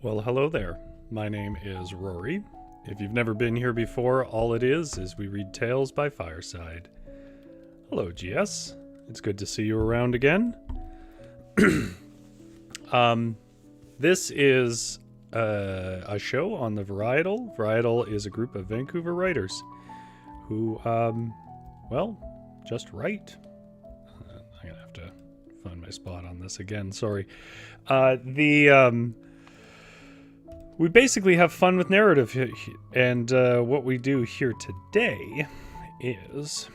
Well, hello there. My name is Rory. If you've never been here before, all it is we read tales by Fireside. Hello, GS. It's good to see you around again. This is a show on the Varietal. Varietal is a group of Vancouver writers who, just write. I'm going to have to find my spot on this again. Sorry. We basically have fun with narrative, and what we do here today is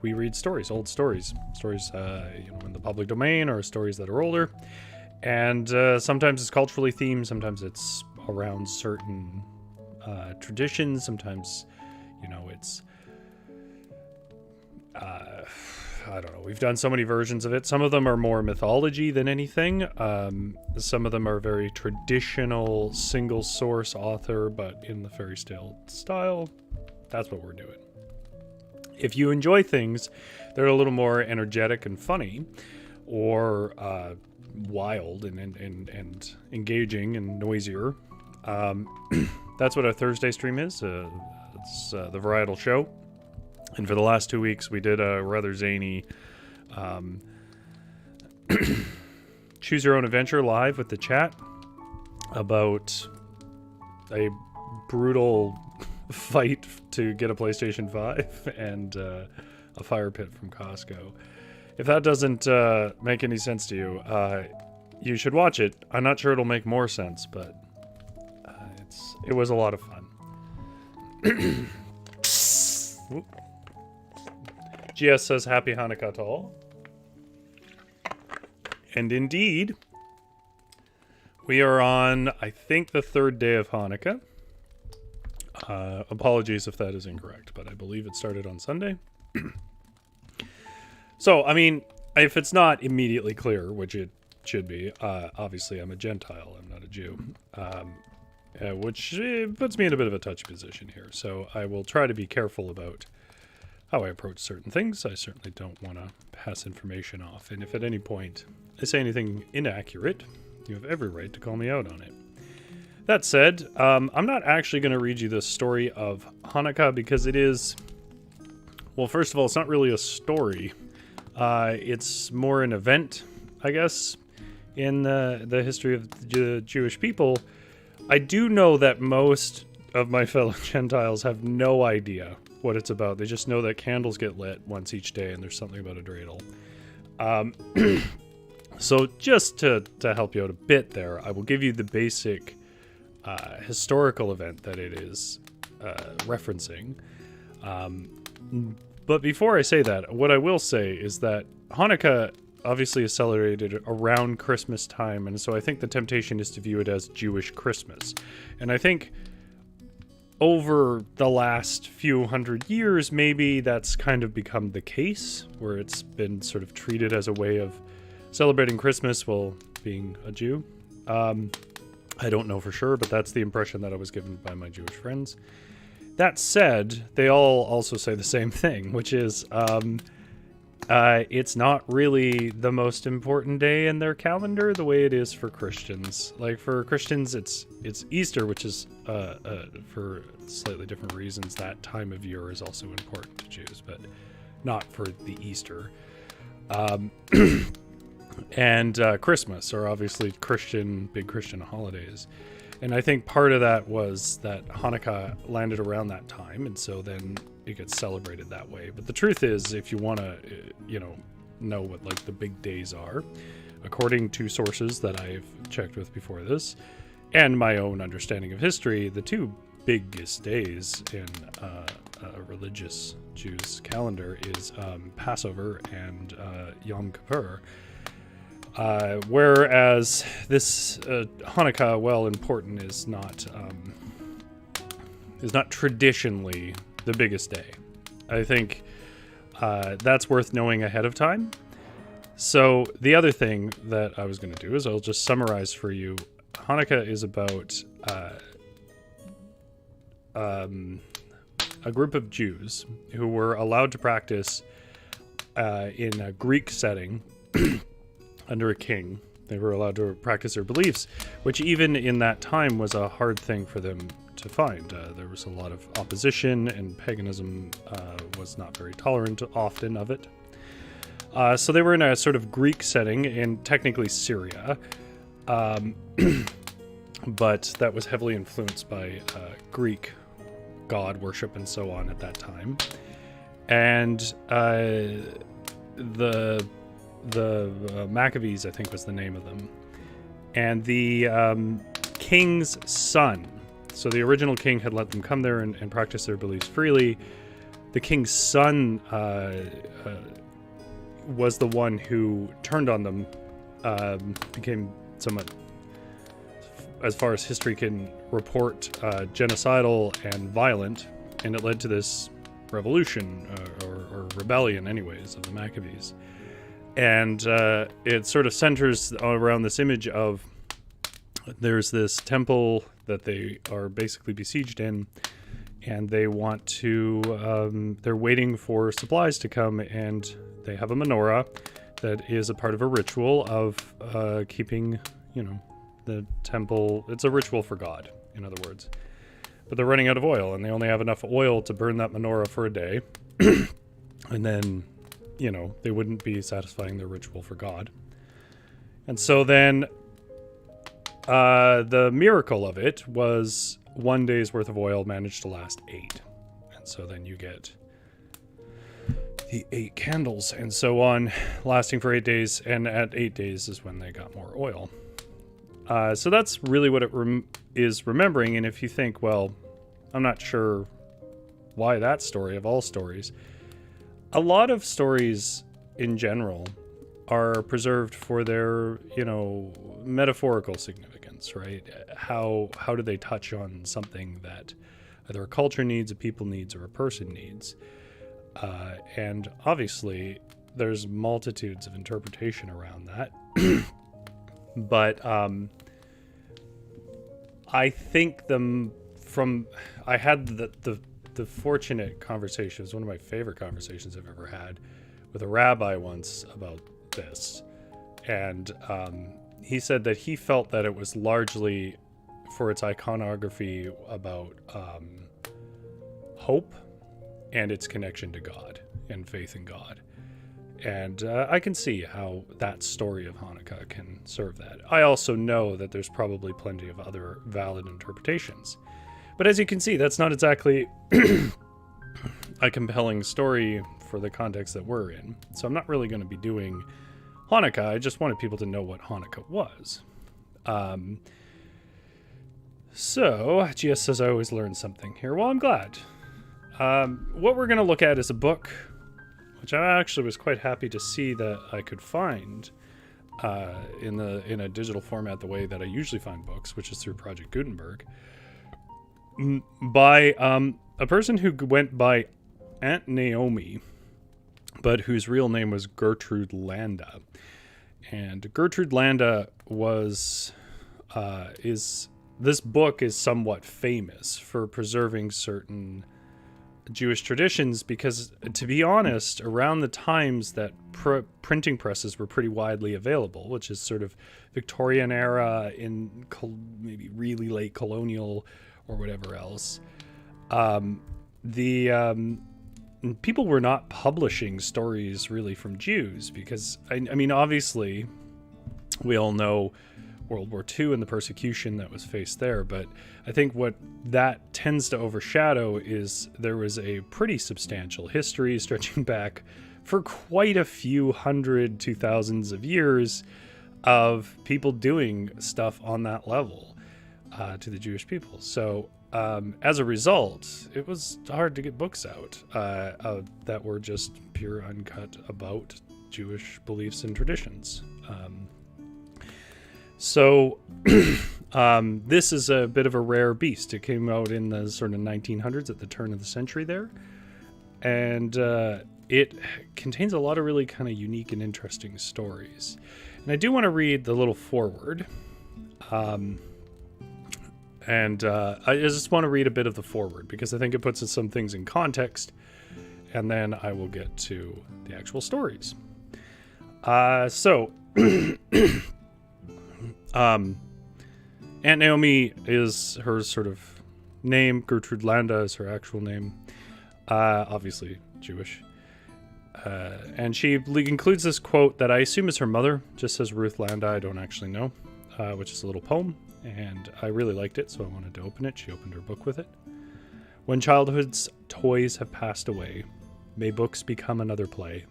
we read stories, old stories in the public domain, or stories that are older, and sometimes it's culturally themed, sometimes it's around certain traditions, sometimes it's I don't know. We've done so many versions of it. Some of them are more mythology than anything. Some of them are very traditional, single source author, but in the fairy tale style. That's what we're doing. If you enjoy things that are a little more energetic and funny, or wild and engaging and noisier, that's what our Thursday stream is. It's the Varietal show. And for the last 2 weeks, we did a rather zany Choose Your Own Adventure live with the chat about a brutal fight to get a PlayStation 5 and a fire pit from Costco. If that doesn't make any sense to you, you should watch it. I'm not sure it'll make more sense, but it was a lot of fun. GS says Happy Hanukkah to all. And indeed, we are on, I think, the third day of Hanukkah. Apologies if that is incorrect, but I believe it started on Sunday. So, I mean, if it's not immediately clear, which it should be, obviously I'm a Gentile, I'm not a Jew, which puts me in a bit of a touchy position here. So I will try to be careful about how I approach certain things. I certainly don't want to pass information off. And if at any point I say anything inaccurate, you have every right to call me out on it. That said, I'm not actually going to read you the story of Hanukkah because it is, well, first of all, it's not really a story. It's more an event, I guess, in the history of the Jewish people. I do know that most of my fellow Gentiles have no idea what it's about. They just know that candles get lit once each day and there's something about a dreidel. So just to help you out a bit there, I will give you the basic historical event that it is referencing. But before I say that, what I will say is that Hanukkah obviously is celebrated around Christmas time, and so I think the temptation is to view it as Jewish Christmas. And I think over the last few hundred years, maybe that's kind of become the case, where it's been sort of treated as a way of celebrating Christmas while being a Jew. I don't know for sure, but that's the impression that I was given by my Jewish friends. That said, they all also say the same thing, which is it's not really the most important day in their calendar the way it is for Christians. Like, for Christians, it's Easter, which is for slightly different reasons. That time of year is also important to Jews, but not for the Easter. And Christmas are obviously big Christian holidays. And I think part of that was that Hanukkah landed around that time, and so then it gets celebrated that way. But the truth is, if you want to, know what like the big days are, according to sources that I've checked with before this, and my own understanding of history, the two biggest days in a religious Jews calendar is Passover and Yom Kippur. Whereas this Hanukkah, while important, is not traditionally the biggest day. I think that's worth knowing ahead of time. So the other thing that I was going to do is I'll just summarize for you. Hanukkah is about a group of Jews who were allowed to practice in a Greek setting under a king. They were allowed to practice their beliefs, which even in that time was a hard thing for them to find. There was a lot of opposition, and paganism was not very tolerant often of it. So they were in a sort of Greek setting in technically Syria, but that was heavily influenced by Greek god worship and so on at that time. And the Maccabees, I think, was the name of them. And the king's son, so the original king had let them come there and practice their beliefs freely. The king's son was the one who turned on them, became somewhat, as far as history can report, genocidal and violent, and it led to this revolution, or rebellion anyways, of the Maccabees. And it sort of centers around this image of there's this temple that they are basically besieged in, and they want to, they're waiting for supplies to come, and they have a menorah that is a part of a ritual of keeping, the temple. It's a ritual for God, in other words. But they're running out of oil, and they only have enough oil to burn that menorah for a day. And then, they wouldn't be satisfying their ritual for God. And so then the miracle of it was 1 day's worth of oil managed to last 8. And so then you get the 8 candles and so on, lasting for 8 days. And at 8 days is when they got more oil. So that's really what it is remembering. And if you think, well, I'm not sure why that story of all stories. A lot of stories in general are preserved for their, metaphorical significance, right? How do they touch on something that either a culture needs, a people needs, or a person needs? And obviously, there's multitudes of interpretation around that. But I think I had the fortunate conversation. It was one of my favorite conversations I've ever had with a rabbi once about this. And he said that he felt that it was largely, for its iconography, about hope and its connection to God and faith in God. And I can see how that story of Hanukkah can serve that. I also know that there's probably plenty of other valid interpretations. But as you can see, that's not exactly a compelling story for the context that we're in. So I'm not really going to be doing Hanukkah. I just wanted people to know what Hanukkah was. So, GS says I always learn something here. Well, I'm glad. What we're going to look at is a book, which I actually was quite happy to see that I could find in a digital format the way that I usually find books, which is through Project Gutenberg, by a person who went by Aunt Naomi, but whose real name was Gertrude Landa. And Gertrude Landa this book is somewhat famous for preserving certain Jewish traditions because, to be honest, around the times that printing presses were pretty widely available, which is sort of Victorian era in maybe really late colonial or whatever else, people were not publishing stories really from Jews because, I mean, obviously, we all know World War II and the persecution that was faced there, but I think what that tends to overshadow is there was a pretty substantial history stretching back for quite a few hundred to thousands of years of people doing stuff on that level to the Jewish people. So as a result, it was hard to get books out that were just pure uncut about Jewish beliefs and traditions. So this is a bit of a rare beast. It came out in the sort of 1900s at the turn of the century there. And it contains a lot of really kind of unique and interesting stories. And I do want to read the little foreword. I just want to read a bit of the foreword because I think it puts some things in context. And then I will get to the actual stories. Aunt Naomi is her sort of name. Gertrude Landa is her actual name. Obviously Jewish. And she includes this quote that I assume is her mother. Just says Ruth Landa. I don't actually know. Which is a little poem. And I really liked it, so I wanted to open it. She opened her book with it. When childhood's toys have passed away, may books become another play.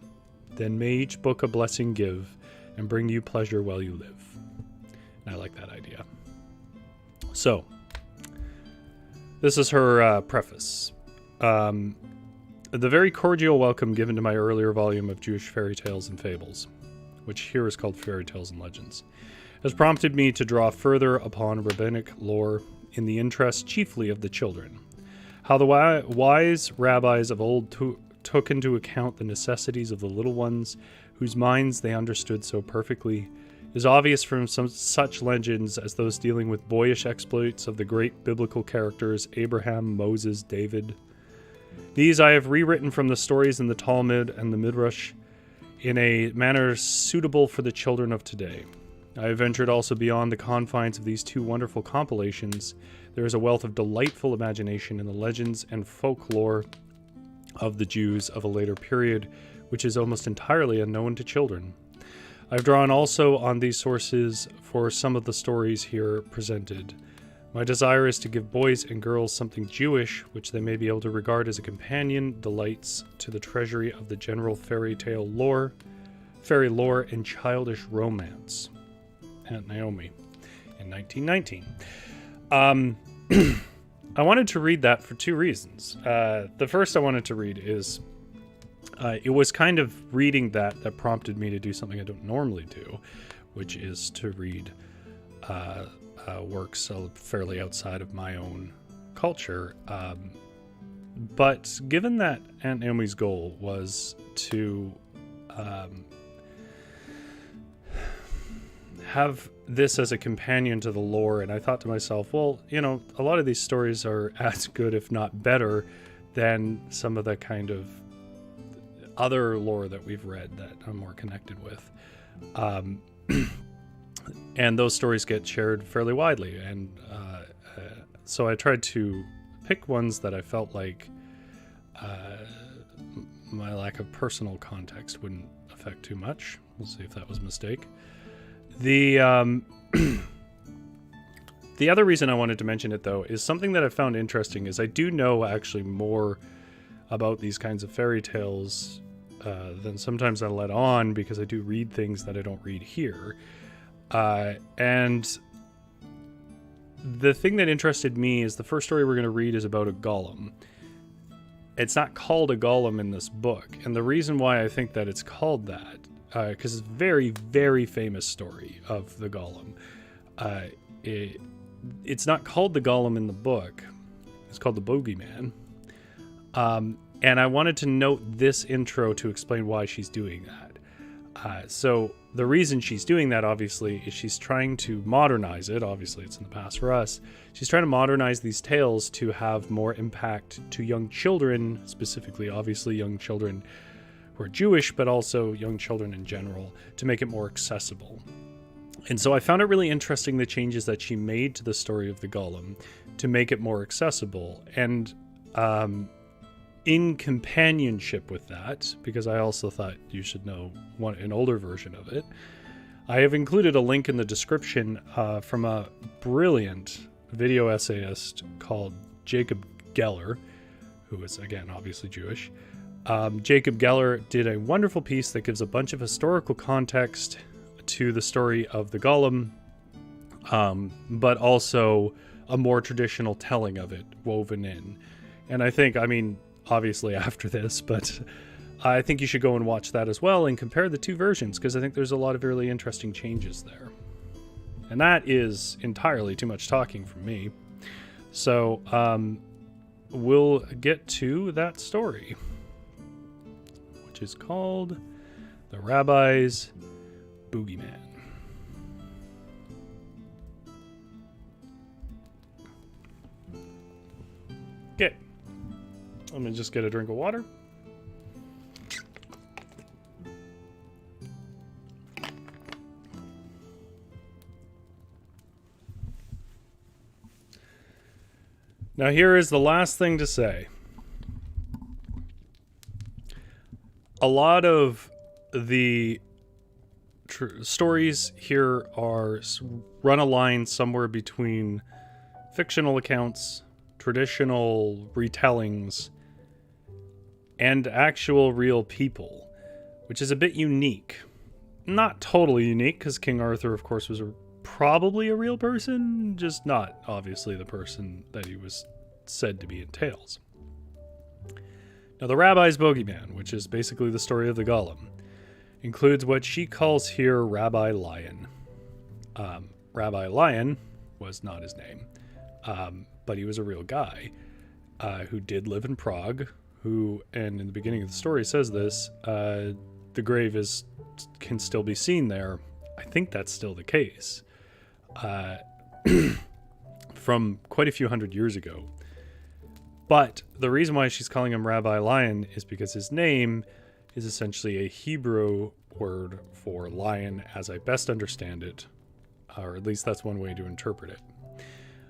Then may each book a blessing give and bring you pleasure while you live. And I like that idea. So, this is her preface. The very cordial welcome given to my earlier volume of Jewish fairy tales and fables, which here is called Fairy Tales and Legends, has prompted me to draw further upon rabbinic lore in the interest chiefly of the children. How the wise rabbis of old took into account the necessities of the little ones, whose minds they understood so perfectly, is obvious from some such legends as those dealing with boyish exploits of the great biblical characters Abraham, Moses, David. These I have rewritten from the stories in the Talmud and the Midrash in a manner suitable for the children of today. I have ventured also beyond the confines of these two wonderful compilations. There is a wealth of delightful imagination in the legends and folklore of the Jews of a later period, which is almost entirely unknown to children. I've drawn also on these sources for some of the stories here presented. My desire is to give boys and girls something Jewish, which they may be able to regard as a companion delights to the treasury of the general fairy lore, and childish romance. Aunt Naomi in 1919. I wanted to read that for two reasons. The first I wanted to read is it was kind of reading that prompted me to do something I don't normally do, which is to read works fairly outside of my own culture. But given that Aunt Naomi's goal was to have this as a companion to the lore, and I thought to myself, well, a lot of these stories are as good, if not better, than some of the kind of other lore that we've read that I'm more connected with. And those stories get shared fairly widely. And so I tried to pick ones that I felt like my lack of personal context wouldn't affect too much. We'll see if that was a mistake. The other reason I wanted to mention it, though, is something that I found interesting is I do know actually more about these kinds of fairy tales than sometimes I let on, because I do read things that I don't read here. And the thing that interested me is the first story we're going to read is about a golem. It's not called a golem in this book. And the reason why I think that it's called that, because it's a very, very famous story of the golem. It's not called the golem in the book. It's called the Bogeyman. And I wanted to note this intro to explain why she's doing that. So the reason she's doing that, obviously, is she's trying to modernize it. Obviously, it's in the past for us. She's trying to modernize these tales to have more impact to young children, specifically, obviously, young children who are Jewish, but also young children in general, to make it more accessible. And so I found it really interesting, the changes that she made to the story of the Golem to make it more accessible. And in companionship with that, because I also thought you should know an older version of it, I have included a link in the description from a brilliant video essayist called Jacob Geller, who is, again, obviously Jewish. Jacob Geller did a wonderful piece that gives a bunch of historical context to the story of the Golem, but also a more traditional telling of it woven in. And I think, obviously after this, but I think you should go and watch that as well and compare the two versions, because I think there's a lot of really interesting changes there. And that is entirely too much talking from me. So we'll get to that story, which is called The Rabbi's Boogeyman. Okay. I'm going to just get a drink of water. Now here is the last thing to say. A lot of the stories here are run a line somewhere between fictional accounts, traditional retellings, and actual real people, which is a bit unique. Not totally unique, because King Arthur, of course, was probably a real person, just not obviously the person that he was said to be in tales. Now, the Rabbi's Bogeyman, which is basically the story of the Golem, includes what she calls here Rabbi Lion. Rabbi Lion was not his name, but he was a real guy who did live in Prague, who, and in the beginning of the story says this, the grave can still be seen there. I think that's still the case. From quite a few hundred years ago. But the reason why she's calling him Rabbi Lion is because his name is essentially a Hebrew word for lion, as I best understand it, or at least that's one way to interpret it.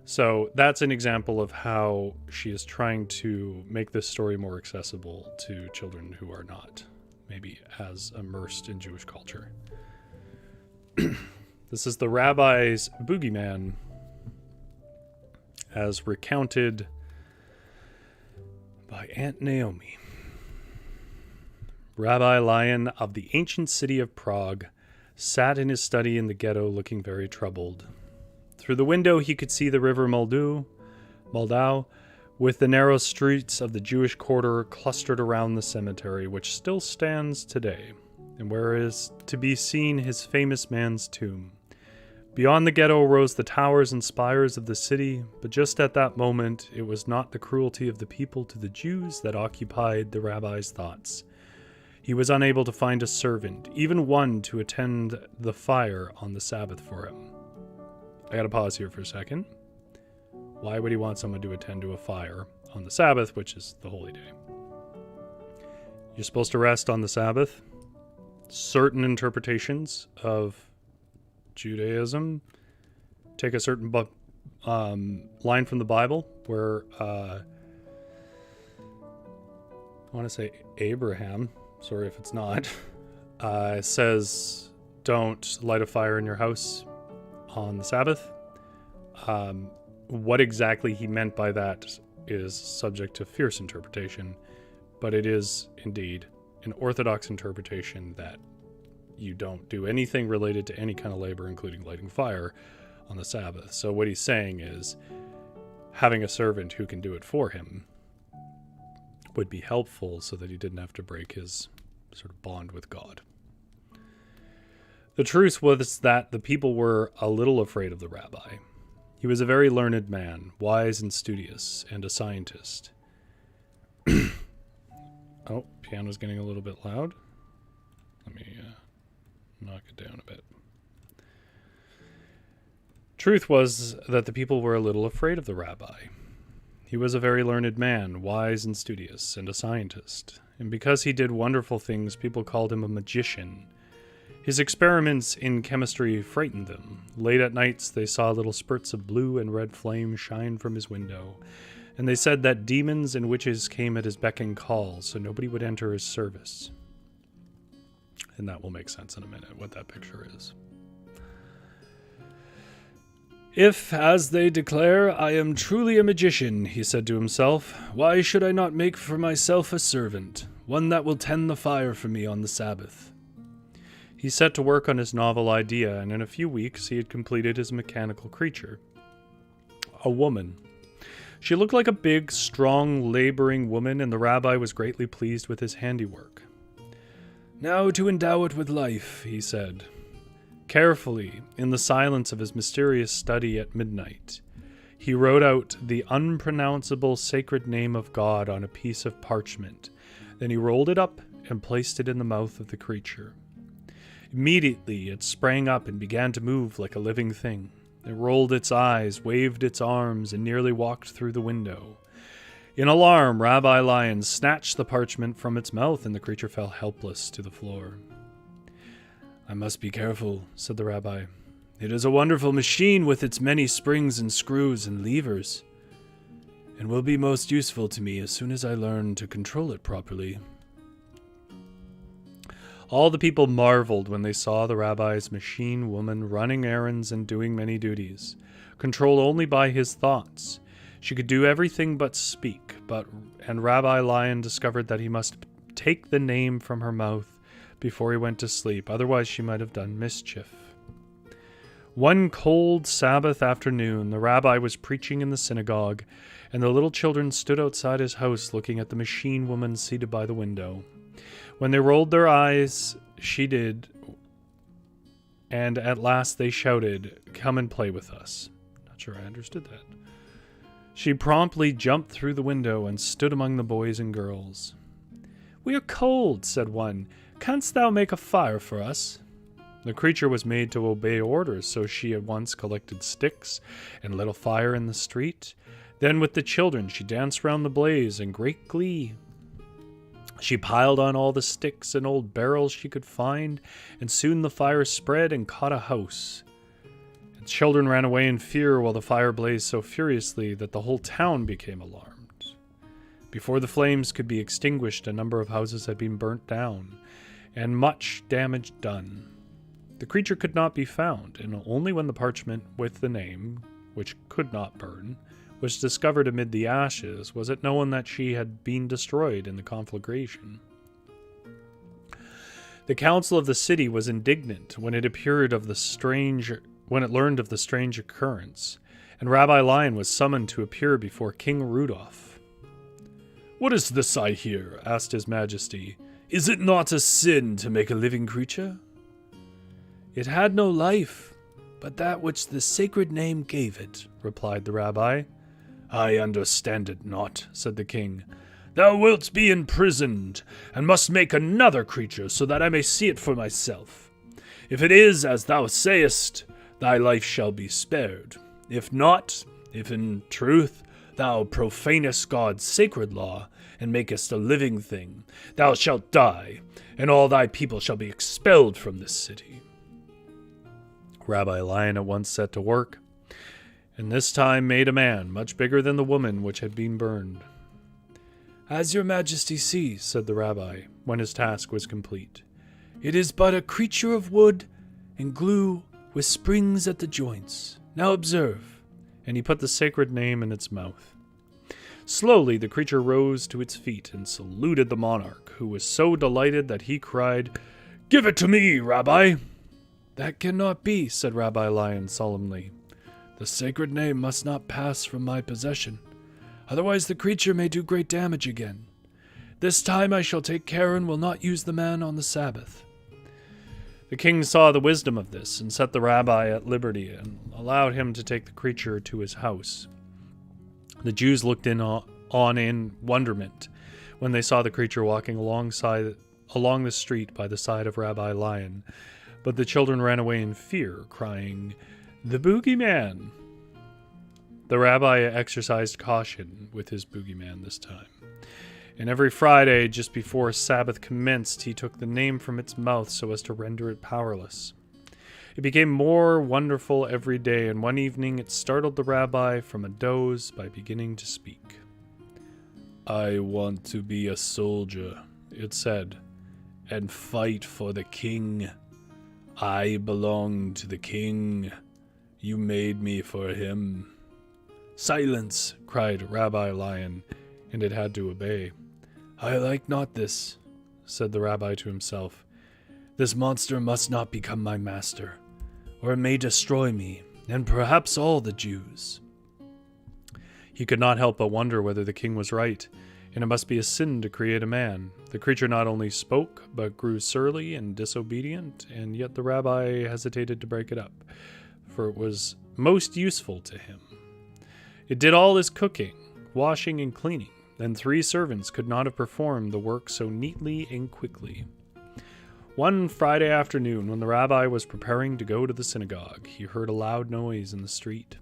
So that's an example of how she is trying to make this story more accessible to children who are not maybe as immersed in Jewish culture. This is the Rabbi's Boogeyman, as recounted by Aunt Naomi. Rabbi Lion of the ancient city of Prague sat in his study in the ghetto looking very troubled. Through the window he could see the river Moldau, with the narrow streets of the Jewish quarter clustered around the cemetery, which still stands today, and where is to be seen his famous man's tomb. Beyond the ghetto rose the towers and spires of the city, but just at that moment it was not the cruelty of the people to the Jews that occupied the rabbi's thoughts. He was unable to find a servant, even one to attend the fire on the Sabbath for him. I gotta pause here for a second. Why would he want someone to attend to a fire on the Sabbath, which is the holy day? You're supposed to rest on the Sabbath. Certain interpretations of Judaism take a certain line from the Bible where I want to say Abraham, sorry if it's not, says don't light a fire in your house on the Sabbath. What exactly he meant by that is subject to fierce interpretation, but it is indeed an orthodox interpretation that you don't do anything related to any kind of labor, including lighting fire, on the Sabbath. So what he's saying is having a servant who can do it for him would be helpful so that he didn't have to break his sort of bond with God. The truth was that the people were a little afraid of the rabbi. He was a very learned man, wise and studious, and a scientist. Oh, piano's getting a little bit loud. Let me Knock it down a bit. Truth was that the people were a little afraid of the rabbi. He was a very learned man, wise and studious, and a scientist. And because he did wonderful things, people called him a magician. His experiments in chemistry frightened them. Late at nights, they saw little spurts of blue and red flame shine from his window, and they said that demons and witches came at his beck and call, so nobody would enter his service. And that will make sense in a minute, what that picture is. If, as they declare, I am truly a magician, he said to himself, why should I not make for myself a servant, one that will tend the fire for me on the Sabbath? He set to work on his novel idea, and in a few weeks he had completed his mechanical creature. A woman. She looked like a big, strong, laboring woman, and the rabbi was greatly pleased with his handiwork. Now to endow it with life, he said. Carefully, in the silence of his mysterious study at midnight, he wrote out the unpronounceable sacred name of God on a piece of parchment. Then he rolled it up and placed it in the mouth of the creature. Immediately it sprang up and began to move like a living thing. It rolled its eyes, waved its arms, and nearly walked through the window. In alarm, Rabbi Lion snatched the parchment from its mouth, and the creature fell helpless to the floor. I must be careful, said the rabbi. It is a wonderful machine with its many springs and screws and levers, and will be most useful to me as soon as I learn to control it properly. All the people marveled when they saw the rabbi's machine woman running errands and doing many duties, controlled only by his thoughts. She could do everything but speak, and Rabbi Lion discovered that he must take the name from her mouth before he went to sleep, otherwise she might have done mischief. One cold Sabbath afternoon, the rabbi was preaching in the synagogue, and the little children stood outside his house looking at the machine woman seated by the window. When they rolled their eyes, she did, and at last they shouted, "Come and play with us." Not sure I understood that. She promptly jumped through the window and stood among the boys and girls. "We are cold," said one. "Canst thou make a fire for us?" The creature was made to obey orders, so she at once collected sticks and lit a fire in the street. Then with the children she danced round the blaze in great glee. She piled on all the sticks and old barrels she could find, and soon the fire spread and caught a house. The children ran away in fear while the fire blazed so furiously that the whole town became alarmed. Before the flames could be extinguished, a number of houses had been burnt down, and much damage done. The creature could not be found, and only when the parchment with the name, which could not burn, was discovered amid the ashes, was it known that she had been destroyed in the conflagration. The council of the city was indignant when it learned of the strange occurrence, and Rabbi Lion was summoned to appear before King Rudolph. "What is this I hear?" asked His Majesty. "Is it not a sin to make a living creature?" "It had no life, but that which the sacred name gave it," replied the rabbi. "I understand it not," said the king. "Thou wilt be imprisoned, and must make another creature, so that I may see it for myself. If it is as thou sayest, thy life shall be spared. If not, if in truth thou profanest God's sacred law, and makest a living thing, thou shalt die, and all thy people shall be expelled from this city." Rabbi Lion at once set to work, and this time made a man much bigger than the woman which had been burned. "As your majesty sees," said the rabbi, when his task was complete, "it is but a creature of wood and glue with springs at the joints. Now observe." And he put the sacred name in its mouth. Slowly the creature rose to its feet and saluted the monarch, who was so delighted that he cried, "Give it to me, Rabbi!" "That cannot be," said Rabbi Lion solemnly. "The sacred name must not pass from my possession. Otherwise the creature may do great damage again. This time I shall take care and will not use the man on the Sabbath." The king saw the wisdom of this and set the rabbi at liberty and allowed him to take the creature to his house. The Jews looked on in wonderment when they saw the creature walking along the street by the side of Rabbi Lion, but the children ran away in fear, crying, "The boogeyman!" The rabbi exercised caution with his boogeyman this time. And every Friday, just before Sabbath commenced, he took the name from its mouth so as to render it powerless. It became more wonderful every day, and one evening it startled the rabbi from a doze by beginning to speak. "I want to be a soldier," it said, "and fight for the king. I belong to the king. You made me for him." "Silence!" cried Rabbi Lion, and it had to obey. "I like not this," said the rabbi to himself. "This monster must not become my master, or it may destroy me, and perhaps all the Jews." He could not help but wonder whether the king was right, and it must be a sin to create a man. The creature not only spoke, but grew surly and disobedient, and yet the rabbi hesitated to break it up, for it was most useful to him. It did all his cooking, washing, and cleaning, and 3 servants could not have performed the work so neatly and quickly. One Friday afternoon, when the rabbi was preparing to go to the synagogue, he heard a loud noise in the street.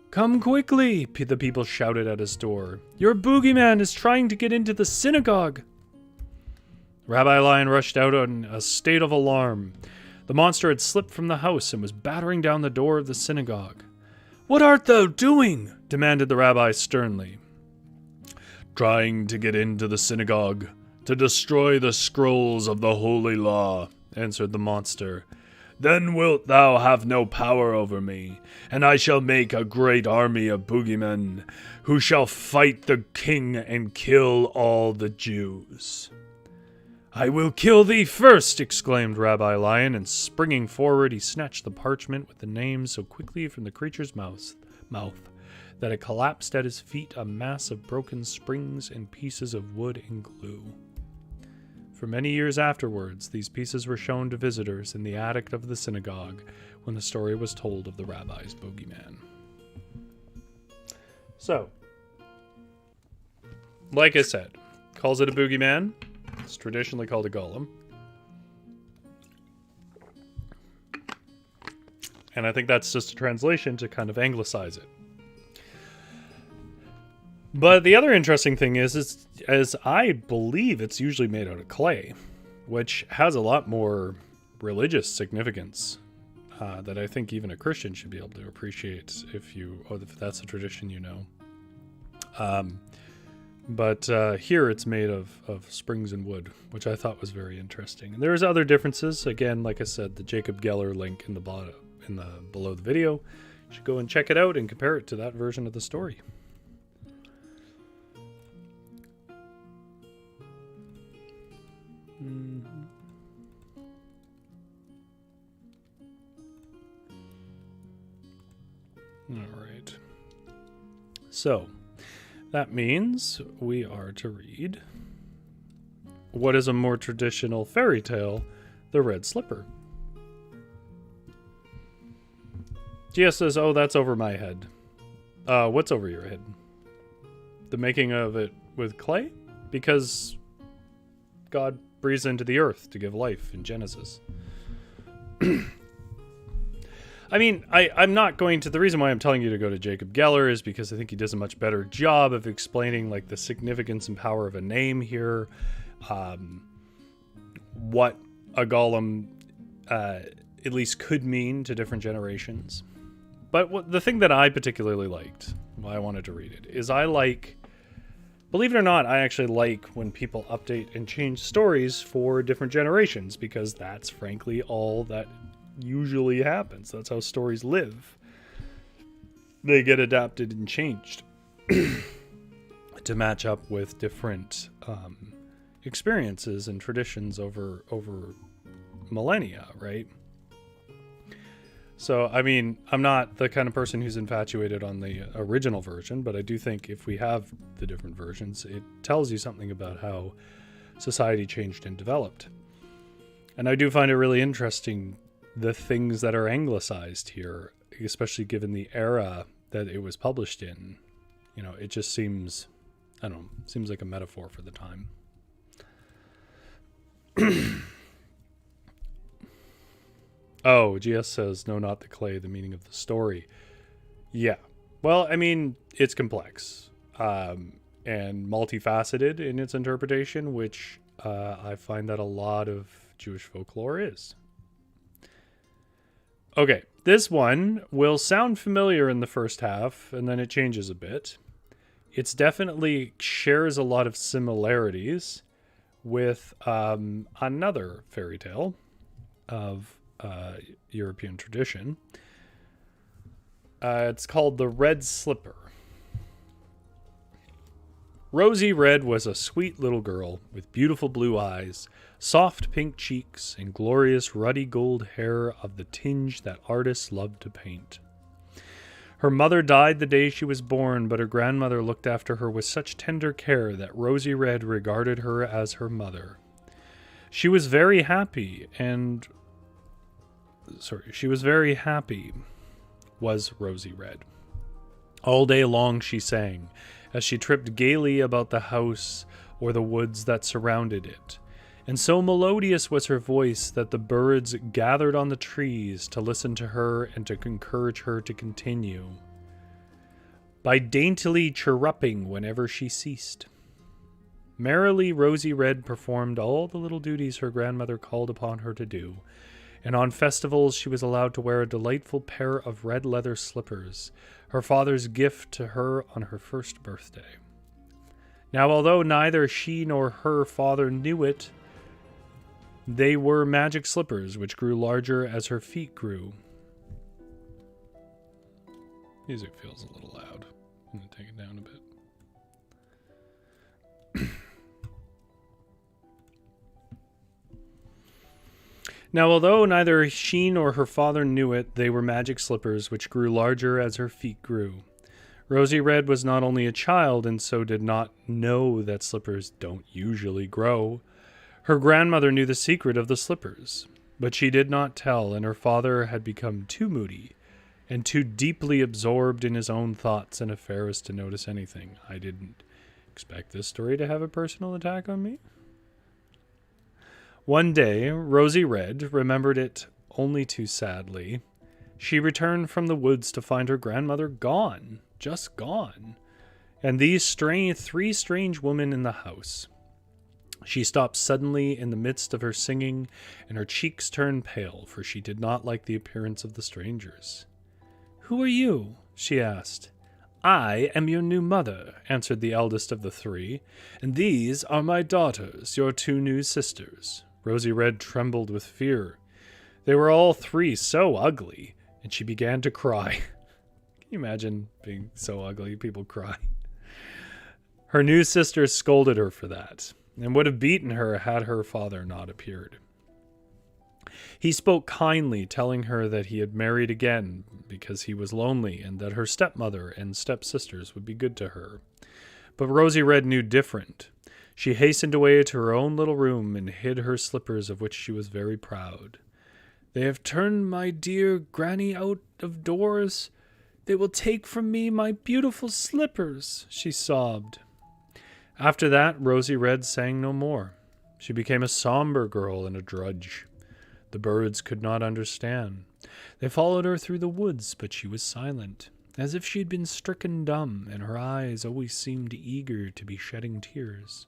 "Come quickly," the people shouted at his door. "Your boogeyman is trying to get into the synagogue." Rabbi Lion rushed out in a state of alarm. The monster had slipped from the house and was battering down the door of the synagogue. "What art thou doing?" demanded the rabbi sternly. "Trying to get into the synagogue, to destroy the scrolls of the holy law," answered the monster. "Then wilt thou have no power over me, and I shall make a great army of boogeymen, who shall fight the king and kill all the Jews." "I will kill thee first!" exclaimed Rabbi Lion, and springing forward, he snatched the parchment with the name so quickly from the creature's mouth that it collapsed at his feet, a mass of broken springs and pieces of wood and glue. For many years afterwards, these pieces were shown to visitors in the attic of the synagogue when the story was told of the rabbi's boogeyman. So, like I said, calls it a boogeyman. It's traditionally called a golem. And I think that's just a translation to kind of anglicize it. But the other interesting thing is I believe it's usually made out of clay, which has a lot more religious significance that I think even a Christian should be able to appreciate if that's a tradition you know. But here it's made of springs and wood, which I thought was very interesting. And there's other differences. Again, like I said, the Jacob Geller link in the below the video. You should go and check it out and compare it to that version of the story. All right. So, that means we are to read what is a more traditional fairy tale, The Red Slipper. Gia says, "Oh, that's over my head." What's over your head? The making of it with clay? Because God breathes into the earth to give life in Genesis. I mean, I'm not going to... The reason why I'm telling you to go to Jacob Geller is because I think he does a much better job of explaining like the significance and power of a name here. What a golem at least could mean to different generations. But the thing that I particularly liked, why I wanted to read it, is believe it or not, I actually like when people update and change stories for different generations, because that's frankly all that usually happens. That's how stories live. They get adapted and changed to match up with different experiences and traditions over millennia, right? So, I mean, I'm not the kind of person who's infatuated on the original version, but I do think if we have the different versions, it tells you something about how society changed and developed. And I do find it really interesting, the things that are anglicized here, especially given the era that it was published in. You know, it just seems, I don't know, seems like a metaphor for the time. Oh, GS says, no, not the clay, the meaning of the story. Yeah. Well, I mean, it's complex and multifaceted in its interpretation, which I find that a lot of Jewish folklore is. Okay, this one will sound familiar in the first half, and then it changes a bit. It's definitely shares a lot of similarities with another fairy tale of European tradition. It's called The Red Slipper. Rosie Red was a sweet little girl with beautiful blue eyes, soft pink cheeks, and glorious ruddy gold hair of the tinge that artists love to paint. Her mother died the day she was born, but her grandmother looked after her with such tender care that Rosie Red regarded her as her mother. She was very happy, was Rosie Red. All day long she sang, as she tripped gaily about the house or the woods that surrounded it. And so melodious was her voice that the birds gathered on the trees to listen to her and to encourage her to continue, by daintily chirruping whenever she ceased. Merrily Rosie Red performed all the little duties her grandmother called upon her to do, and on festivals she was allowed to wear a delightful pair of red leather slippers, her father's gift to her on her first birthday. Now, although neither she nor her father knew it, they were magic slippers which grew larger as her feet grew. Music feels a little loud. I'm going to take it down a bit. Now, although neither she nor her father knew it, they were magic slippers which grew larger as her feet grew. Rosie Red was not only a child, and so did not know that slippers don't usually grow. Her grandmother knew the secret of the slippers, but she did not tell, and her father had become too moody and too deeply absorbed in his own thoughts and affairs to notice anything. I didn't expect this story to have a personal attack on me. One day, Rosie Red remembered it only too sadly. She returned from the woods to find her grandmother gone, just gone, and these three strange women in the house. She stopped suddenly in the midst of her singing, and her cheeks turned pale, for she did not like the appearance of the strangers. "Who are you?" she asked. "I am your new mother," answered the eldest of the three, "and these are my daughters, your two new sisters." Rosie Red trembled with fear. They were all three so ugly, and she began to cry. Can you imagine being so ugly, people cry? Her new sisters scolded her for that, and would have beaten her had her father not appeared. He spoke kindly, telling her that he had married again because he was lonely, and that her stepmother and stepsisters would be good to her. But Rosie Red knew different. She hastened away to her own little room and hid her slippers, of which she was very proud. "They have turned my dear granny out of doors. They will take from me my beautiful slippers," she sobbed. After that, Rosie Red sang no more. She became a somber girl and a drudge. The birds could not understand. They followed her through the woods, but she was silent, as if she had been stricken dumb, and her eyes always seemed eager to be shedding tears.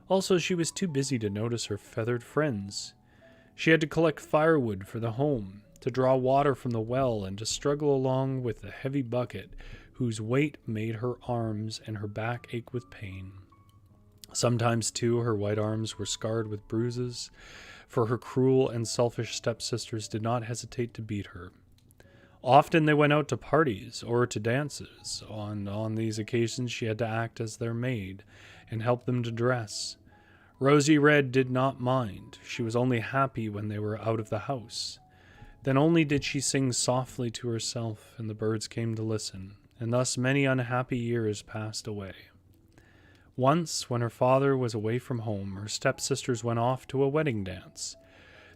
Also, she was too busy to notice her feathered friends. She had to collect firewood for the home, to draw water from the well, and to struggle along with the heavy bucket, whose weight made her arms and her back ache with pain. Sometimes, too, her white arms were scarred with bruises, for her cruel and selfish stepsisters did not hesitate to beat her. Often they went out to parties or to dances. On these occasions she had to act as their maid and help them to dress. Rosie Red did not mind. She was only happy when they were out of the house. Then only did she sing softly to herself, and the birds came to listen, and thus many unhappy years passed away. Once, when her father was away from home, her stepsisters went off to a wedding dance.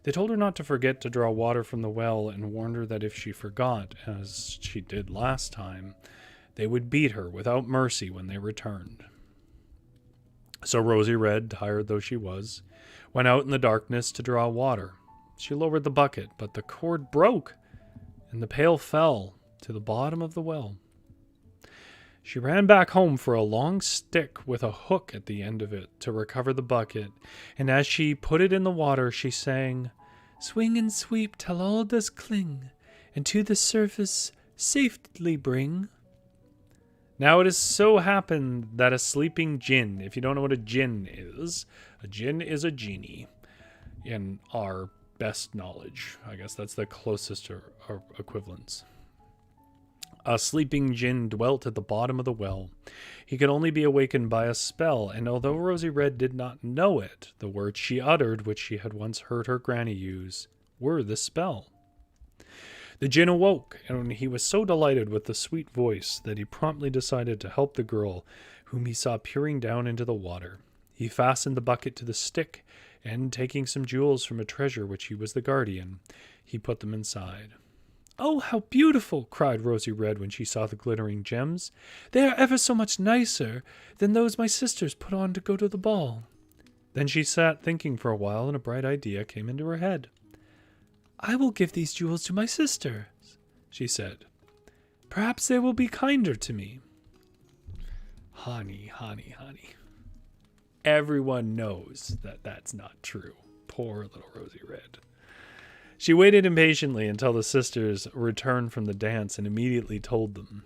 They told her not to forget to draw water from the well, and warned her that if she forgot, as she did last time, they would beat her without mercy when they returned. So Rosie Red, tired though she was, went out in the darkness to draw water. She lowered the bucket, but the cord broke, and the pail fell to the bottom of the well. She ran back home for a long stick with a hook at the end of it to recover the bucket, and as she put it in the water, she sang, "Swing and sweep till all does cling, and to the surface safely bring." Now it has so happened that a sleeping jinn, if you don't know what a jinn is a genie in our best knowledge. I guess that's the closest or equivalence. A sleeping jinn dwelt at the bottom of the well. He could only be awakened by a spell, and although Rosy Red did not know it, the words she uttered, which she had once heard her granny use, were the spell. The jinn awoke, and he was so delighted with the sweet voice that he promptly decided to help the girl, whom he saw peering down into the water. He fastened the bucket to the stick, and taking some jewels from a treasure which he was the guardian, he put them inside. "Oh, how beautiful!" cried Rosy Red when she saw the glittering gems. "They are ever so much nicer than those my sisters put on to go to the ball." Then she sat thinking for a while, and a bright idea came into her head. "I will give these jewels to my sisters," she said. "Perhaps they will be kinder to me." Honey. Everyone knows that that's not true. Poor little Rosy Red. She waited impatiently until the sisters returned from the dance and immediately told them.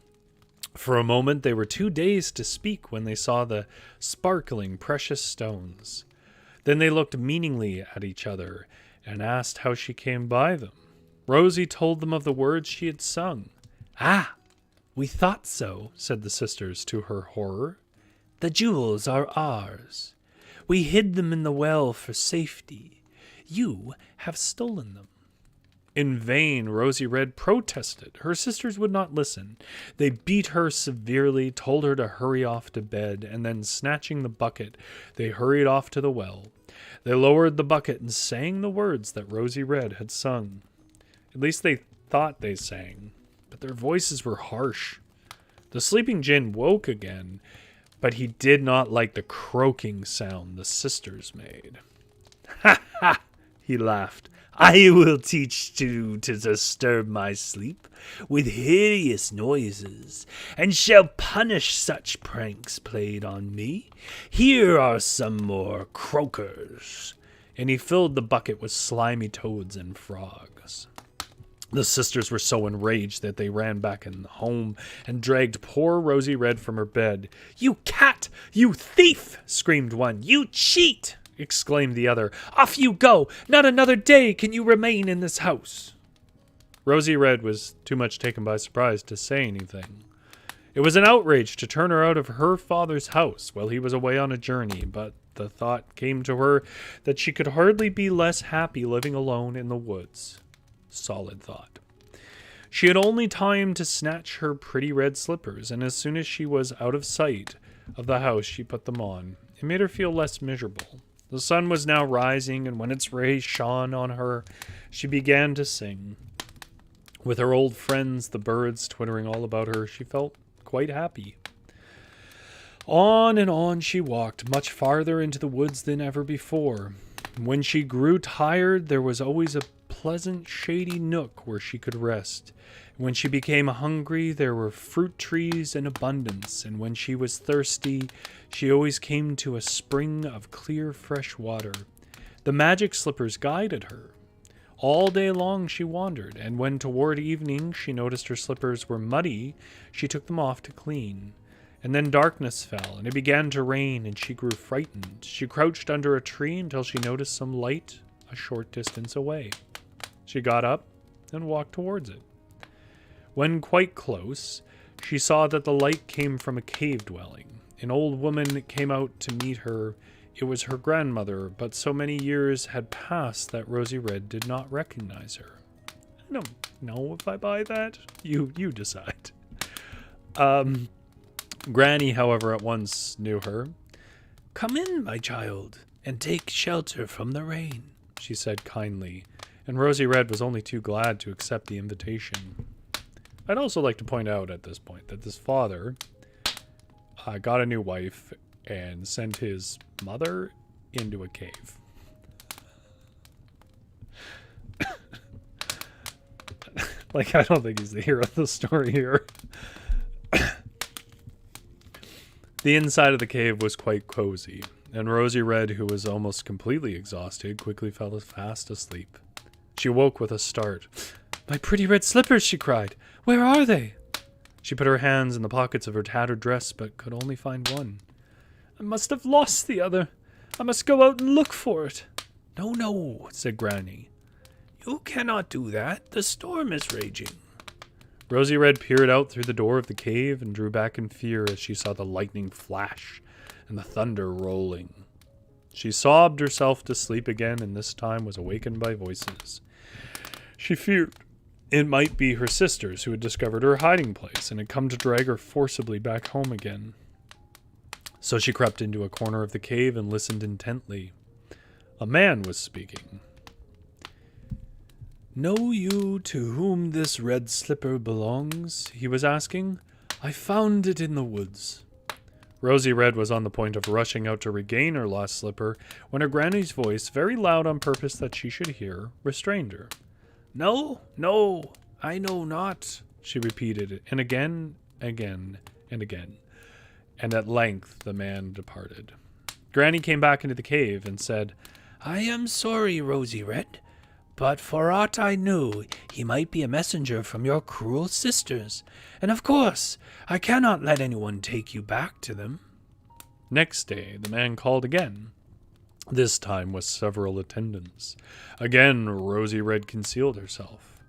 For a moment they were too dazed to speak when they saw the sparkling precious stones. Then they looked meaningly at each other and asked how she came by them. Rosie told them of the words she had sung. "Ah, we thought so," said the sisters to her horror. "The jewels are ours. We hid them in the well for safety. You have stolen them." In vain, Rosy Red protested. Her sisters would not listen. They beat her severely, told her to hurry off to bed, and then, snatching the bucket, they hurried off to the well. They lowered the bucket and sang the words that Rosy Red had sung. At least they thought they sang, but their voices were harsh. The sleeping jinn woke again, but he did not like the croaking sound the sisters made. "Ha ha!" he laughed. "I will teach you to disturb my sleep with hideous noises, and shall punish such pranks played on me. Here are some more croakers." And he filled the bucket with slimy toads and frogs. The sisters were so enraged that they ran back in home and dragged poor Rosy Red from her bed. "You cat! You thief!" screamed one. "You cheat!" exclaimed the other. "Off you go! Not another day can you remain in this house." Rosy Red was too much taken by surprise to say anything. It was an outrage to turn her out of her father's house while he was away on a journey, but the thought came to her that she could hardly be less happy living alone in the woods. Solid thought. She had only time to snatch her pretty red slippers, and as soon as she was out of sight of the house, she put them on. It made her feel less miserable. The sun was now rising, and when its rays shone on her, she began to sing. With her old friends, the birds, twittering all about her, she felt quite happy. On and on she walked, much farther into the woods than ever before. When she grew tired, there was always a pleasant, shady nook where she could rest. When she became hungry, there were fruit trees in abundance, and when she was thirsty, she always came to a spring of clear, fresh water. The magic slippers guided her. All day long she wandered, and when toward evening she noticed her slippers were muddy, she took them off to clean. And then darkness fell, and it began to rain, and she grew frightened. She crouched under a tree until she noticed some light a short distance away. She got up and walked towards it. When quite close, she saw that the light came from a cave dwelling. An old woman came out to meet her. It was her grandmother, but so many years had passed that Rosy Red did not recognize her. I don't know if I buy that. You decide. Granny, however, at once knew her. "Come in, my child, and take shelter from the rain," she said kindly, and Rosy Red was only too glad to accept the invitation. I'd also like to point out at this point that this father got a new wife and sent his mother into a cave. Like, I don't think he's the hero of the story here. The inside of the cave was quite cozy, and Rosie Red, who was almost completely exhausted, quickly fell fast asleep. She woke with a start. "My pretty red slippers," she cried. "Where are they?" She put her hands in the pockets of her tattered dress, but could only find one. "I must have lost the other. I must go out and look for it." "No, no," said Granny. "You cannot do that. The storm is raging." Rosie Red peered out through the door of the cave and drew back in fear as she saw the lightning flash and the thunder rolling. She sobbed herself to sleep again, and this time was awakened by voices. She feared it might be her sisters who had discovered her hiding place and had come to drag her forcibly back home again. So she crept into a corner of the cave and listened intently. A man was speaking. "Know you to whom this red slipper belongs?" he was asking. "I found it in the woods." Rosie Red was on the point of rushing out to regain her lost slipper when her granny's voice, very loud on purpose that she should hear, restrained her. "No, no, I know not," she repeated, and again, and again. And at length the man departed. Granny came back into the cave and said, "I am sorry, Rosie Red, but for aught I knew, he might be a messenger from your cruel sisters, and of course I cannot let anyone take you back to them." Next day the man called again, this time with several attendants. Again Rosie Red concealed herself.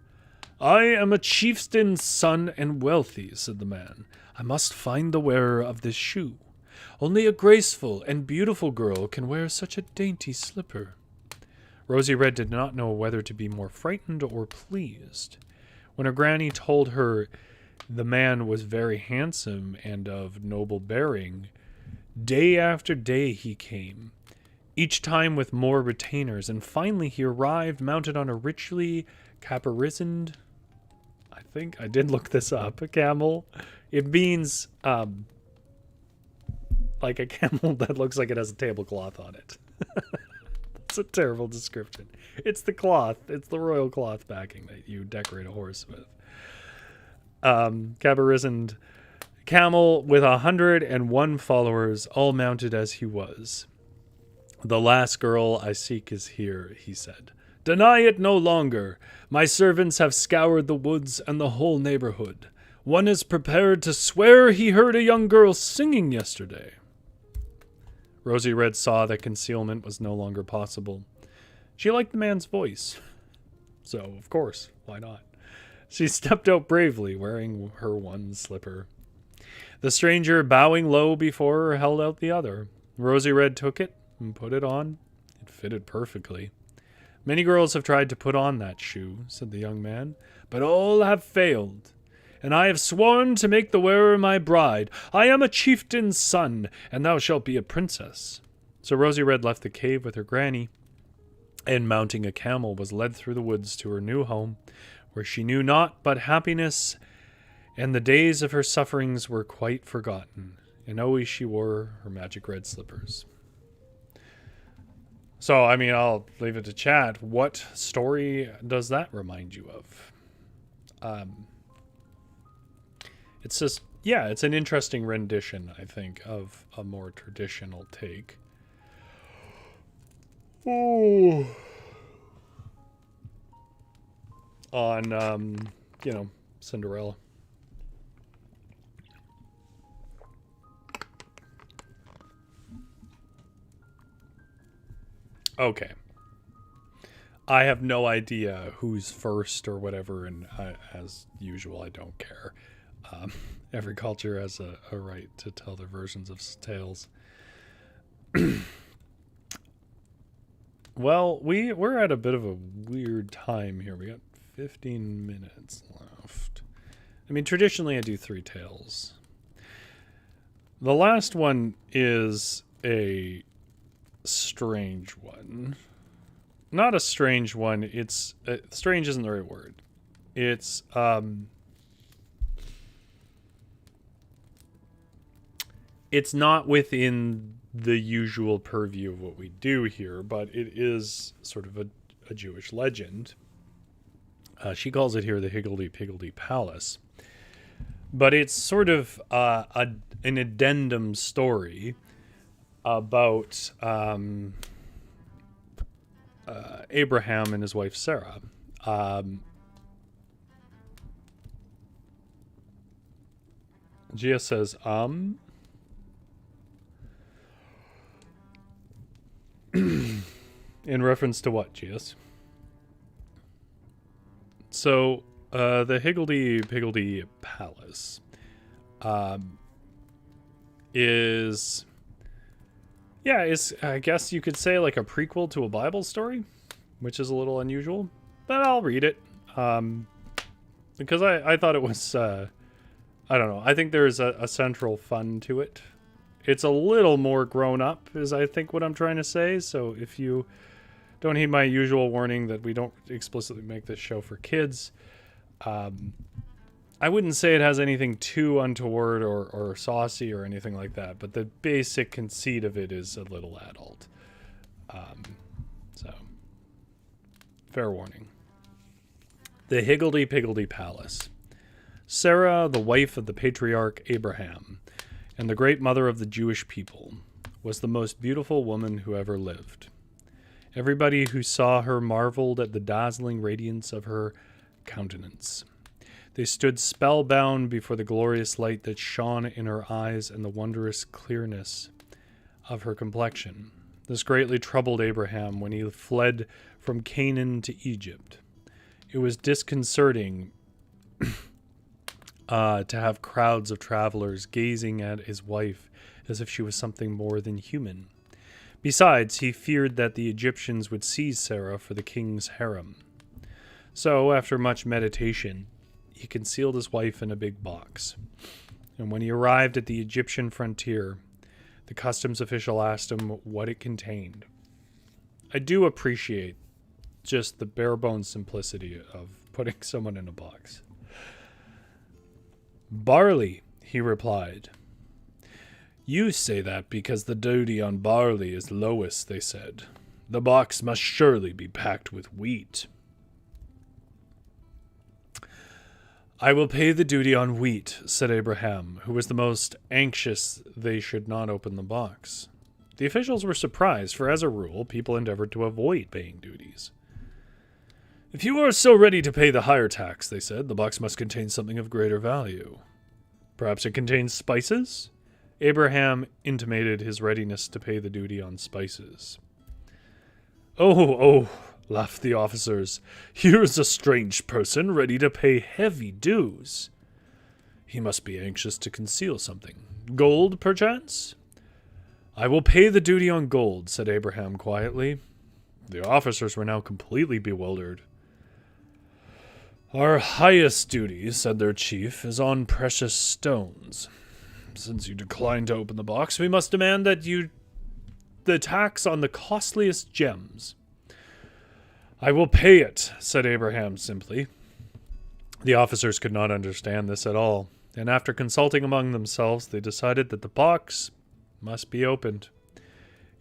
"I am a chieftain's son and wealthy," said the man. "I must find the wearer of this shoe. Only a graceful and beautiful girl can wear such a dainty slipper." Rosie Red did not know whether to be more frightened or pleased. When her granny told her the man was very handsome and of noble bearing, day after day he came, each time with more retainers, and finally he arrived mounted on a richly caparisoned, I think I did look this up, a camel. It means like a camel that looks like it has a tablecloth on it. It's a terrible description. It's the cloth. It's the royal cloth backing that you decorate a horse with. Caparisoned camel with 101 followers, all mounted as he was. "The last girl I seek is here," he said. "Deny it no longer. My servants have scoured the woods and the whole neighborhood. One is prepared to swear he heard a young girl singing yesterday." Rosie Red saw that concealment was no longer possible. She liked the man's voice. So, of course, why not? She stepped out bravely, wearing her one slipper. The stranger, bowing low before her, held out the other. Rosie Red took it and put it on. It fitted perfectly. "Many girls have tried to put on that shoe," said the young man, "but all have failed. And I have sworn to make the wearer my bride. I am a chieftain's son, and thou shalt be a princess." So Rosie Red left the cave with her granny, and mounting a camel was led through the woods to her new home, where she knew naught but happiness, and the days of her sufferings were quite forgotten, and always she wore her magic red slippers. So, I mean, I'll leave it to chat. What story does that remind you of? It's just, yeah, it's an interesting rendition, I think, of a more traditional take. Oh. On, Cinderella. Okay. I have no idea who's first or whatever, and as usual, I don't care. Every culture has a right to tell their versions of tales. Well, we're at a bit of a weird time here. We got 15 minutes left. I mean, traditionally I do 3 tales. The last one is a strange one. Not a strange one. It's strange isn't the right word. It's not within the usual purview of what we do here, but it is sort of a Jewish legend. She calls it here the Higgledy-Piggledy Palace. But it's sort of an addendum story about Abraham and his wife Sarah. Gia says, in reference to what, Gias? So, the Higgledy-Piggledy Palace is, I guess you could say, like a prequel to a Bible story, which is a little unusual, but I'll read it, because I thought it was, I don't know, I think there's a central fun to it. It's a little more grown up, is I think what I'm trying to say, so if you don't heed my usual warning that we don't explicitly make this show for kids, I wouldn't say it has anything too untoward or saucy or anything like that, but the basic conceit of it is a little adult. So, fair warning. The Higgledy-Piggledy Palace. Sarah, the wife of the patriarch Abraham, and the great mother of the Jewish people, was the most beautiful woman who ever lived. Everybody who saw her marveled at the dazzling radiance of her countenance. They stood spellbound before the glorious light that shone in her eyes and the wondrous clearness of her complexion. This greatly troubled Abraham when he fled from Canaan to Egypt. It was disconcerting to have crowds of travelers gazing at his wife as if she was something more than human. Besides, he feared that the Egyptians would seize Sarah for the king's harem. So, after much meditation, he concealed his wife in a big box. And when he arrived at the Egyptian frontier, the customs official asked him what it contained. I do appreciate just the bare-bones simplicity of putting someone in a box. "Barley," he replied. "You say that because the duty on barley is lowest," they said. "The box must surely be packed with wheat." "I will pay the duty on wheat," said Abraham, who was the most anxious they should not open the box. The officials were surprised, for as a rule, people endeavored to avoid paying duties. "If you are so ready to pay the higher tax," they said, "the box must contain something of greater value." "Perhaps it contains spices?" Abraham intimated his readiness to pay the duty on spices. Oh, laughed the officers. "Here is a strange person ready to pay heavy dues. He must be anxious to conceal something. Gold, perchance?" "I will pay the duty on gold," said Abraham quietly. The officers were now completely bewildered. "Our highest duty," said their chief, "is on precious stones. Since you decline to open the box, we must demand the tax on the costliest gems." "I will pay it," said Abraham simply. The officers could not understand this at all, and after consulting among themselves, they decided that the box must be opened.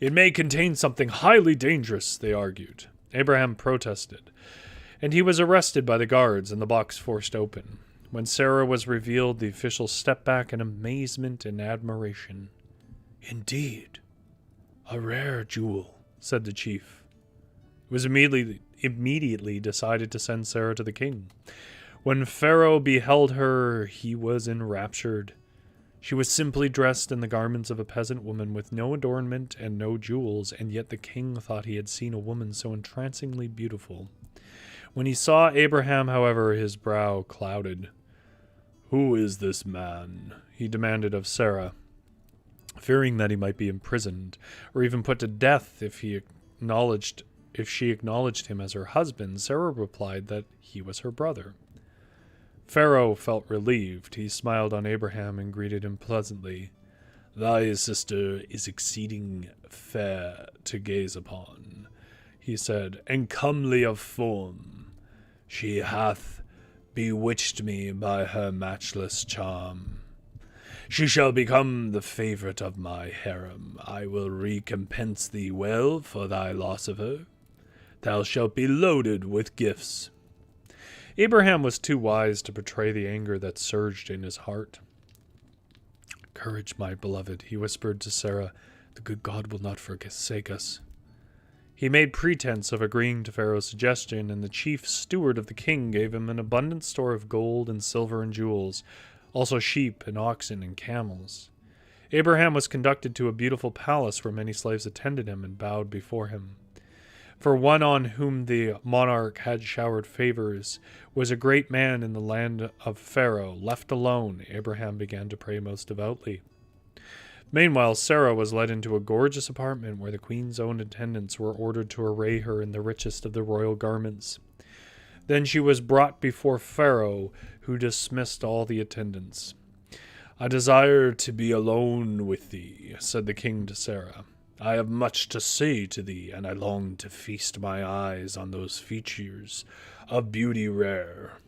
"It may contain something highly dangerous," they argued. Abraham protested, and he was arrested by the guards and the box forced open. When Sarah was revealed, the officials stepped back in amazement and admiration. "Indeed, a rare jewel," said the chief. It was immediately decided to send Sarah to the king. When Pharaoh beheld her, he was enraptured. She was simply dressed in the garments of a peasant woman with no adornment and no jewels, and yet the king thought he had seen a woman so entrancingly beautiful. When he saw Abraham, however, his brow clouded. "Who is this man?" he demanded of Sarah. Fearing that he might be imprisoned, or even put to death if she acknowledged him as her husband, Sarah replied that he was her brother. Pharaoh felt relieved. He smiled on Abraham and greeted him pleasantly. "Thy sister is exceeding fair to gaze upon," he said, "and comely of form. She hath bewitched me by her matchless charm. She shall become the favorite of my harem. I will recompense thee well for thy loss of her. Thou shalt be loaded with gifts." Abraham was too wise to betray the anger that surged in his heart. "Courage, my beloved," he whispered to Sarah. "The good God will not forsake us." He made pretense of agreeing to Pharaoh's suggestion, and the chief steward of the king gave him an abundant store of gold and silver and jewels, also sheep and oxen and camels. Abraham was conducted to a beautiful palace where many slaves attended him and bowed before him. For one on whom the monarch had showered favors was a great man in the land of Pharaoh. Left alone, Abraham began to pray most devoutly. Meanwhile, Sarah was led into a gorgeous apartment where the queen's own attendants were ordered to array her in the richest of the royal garments. Then she was brought before Pharaoh, who dismissed all the attendants. "I desire to be alone with thee," said the king to Sarah. "I have much to say to thee, and I long to feast my eyes on those features of beauty rare."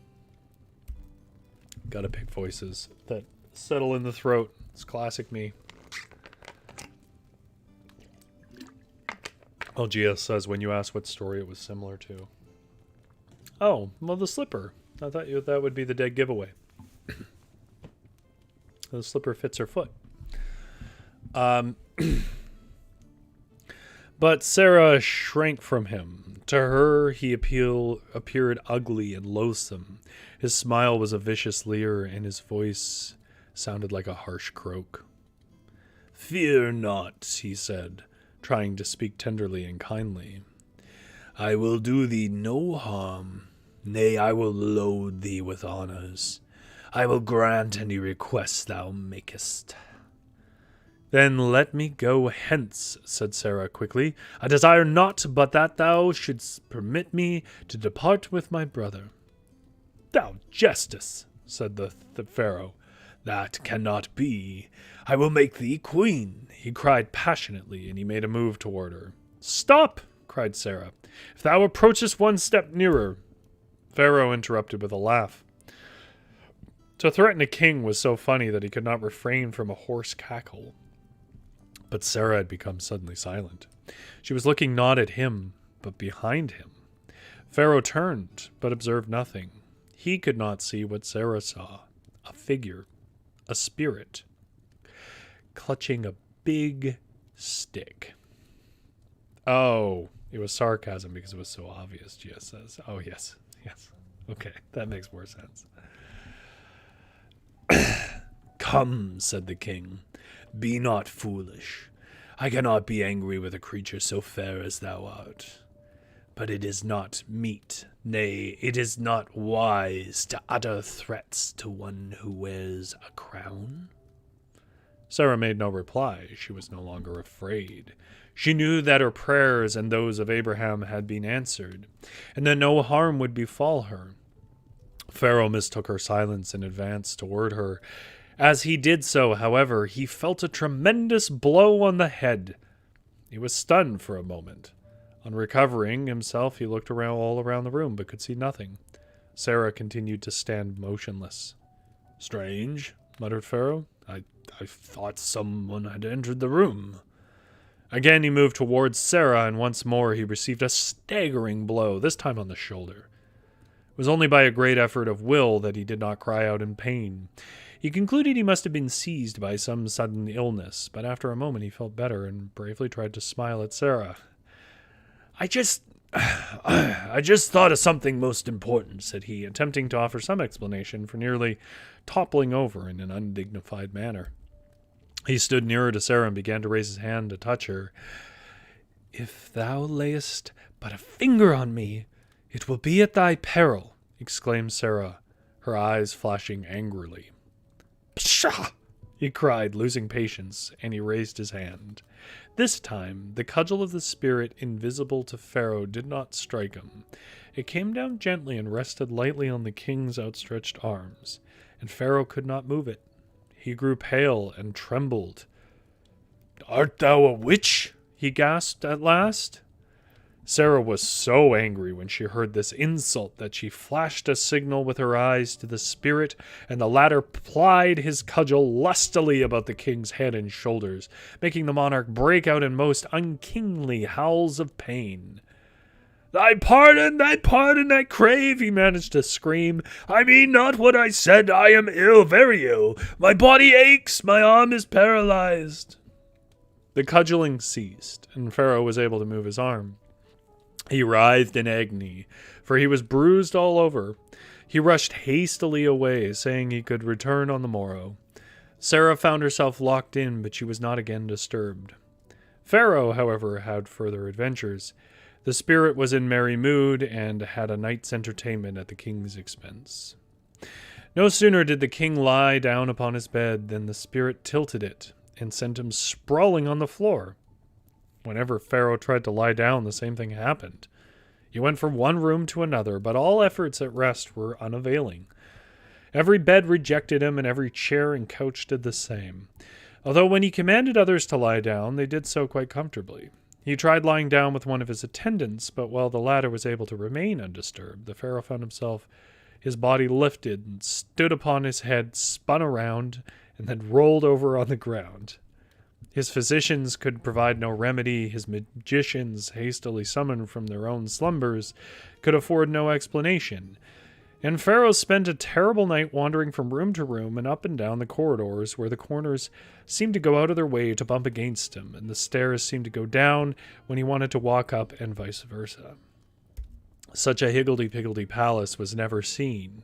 Gotta pick voices that settle in the throat. It's classic me. LGS says, when you asked what story it was similar to. Oh, well, the slipper. I thought that would be the dead giveaway. The slipper fits her foot. But Sarah shrank from him. To her, he appeared ugly and loathsome. His smile was a vicious leer, and his voice sounded like a harsh croak. "Fear not," he said, trying to speak tenderly and kindly. "I will do thee no harm. Nay, I will load thee with honors. I will grant any request thou makest." "Then let me go hence," said Sarah quickly. "I desire naught but that thou shouldst permit me to depart with my brother." "Thou jestest," said the Pharaoh. "That cannot be. I will make thee queen," he cried passionately, and he made a move toward her. "Stop!" cried Sarah. "If thou approachest one step nearer—" Pharaoh interrupted with a laugh. To threaten a king was so funny that he could not refrain from a hoarse cackle. But Sarah had become suddenly silent. She was looking not at him, but behind him. Pharaoh turned, but observed nothing. He could not see what Sarah saw. A figure. A spirit. Clutching a big stick. Oh, it was sarcasm because it was so obvious, Gia says. Oh, yes. Yes. Okay, that makes more sense. "Come," said the king. "Be not foolish. I cannot be angry with a creature so fair as thou art. But it is not meet, nay, it is not wise to utter threats to one who wears a crown." Sarah made no reply. She was no longer afraid. She knew that her prayers and those of Abraham had been answered, and that no harm would befall her. Pharaoh mistook her silence and advanced toward her. As he did so, however, he felt a tremendous blow on the head. He was stunned for a moment. On recovering himself, he looked all around the room, but could see nothing. Sarah continued to stand motionless. "Strange," muttered Pharaoh. I thought someone had entered the room." Again he moved towards Sarah, and once more he received a staggering blow, this time on the shoulder. It was only by a great effort of will that he did not cry out in pain. He concluded he must have been seized by some sudden illness, but after a moment he felt better and bravely tried to smile at Sarah. I just thought of something most important," said he, attempting to offer some explanation for nearly toppling over in an undignified manner. He stood nearer to Sarah and began to raise his hand to touch her. "If thou layest but a finger on me, it will be at thy peril," exclaimed Sarah, her eyes flashing angrily. "Pshaw!" he cried, losing patience, and he raised his hand. This time, the cudgel of the spirit invisible to Pharaoh did not strike him. It came down gently and rested lightly on the king's outstretched arms, and Pharaoh could not move it. He grew pale and trembled. "Art thou a witch?" he gasped at last. Sarah was so angry when she heard this insult that she flashed a signal with her eyes to the spirit, and the latter plied his cudgel lustily about the king's head and shoulders, making the monarch break out in most unkingly howls of pain. Thy pardon I crave, he managed to scream. I mean not what I said. I am ill, very ill. My body aches, my arm is paralyzed. The cudgeling ceased, and Pharaoh was able to move his arm. He writhed in agony, for he was bruised all over. He rushed hastily away, saying he could return on the morrow. Sarah found herself locked in, but she was not again disturbed. Pharaoh, however, had further adventures. The spirit was in merry mood and had a night's entertainment at the king's expense. No sooner did the king lie down upon his bed than the spirit tilted it and sent him sprawling on the floor. Whenever Pharaoh tried to lie down, the same thing happened. He went from one room to another, but all efforts at rest were unavailing. Every bed rejected him, and every chair and couch did the same. Although when he commanded others to lie down, they did so quite comfortably. He tried lying down with one of his attendants, but while the latter was able to remain undisturbed, the Pharaoh found himself, his body lifted and stood upon his head, spun around, and then rolled over on the ground. His physicians could provide no remedy, his magicians, hastily summoned from their own slumbers, could afford no explanation, and Pharaoh spent a terrible night wandering from room to room and up and down the corridors where the corners seemed to go out of their way to bump against him, and the stairs seemed to go down when he wanted to walk up, and vice versa. Such a Higgledy-Piggledy Palace was never seen.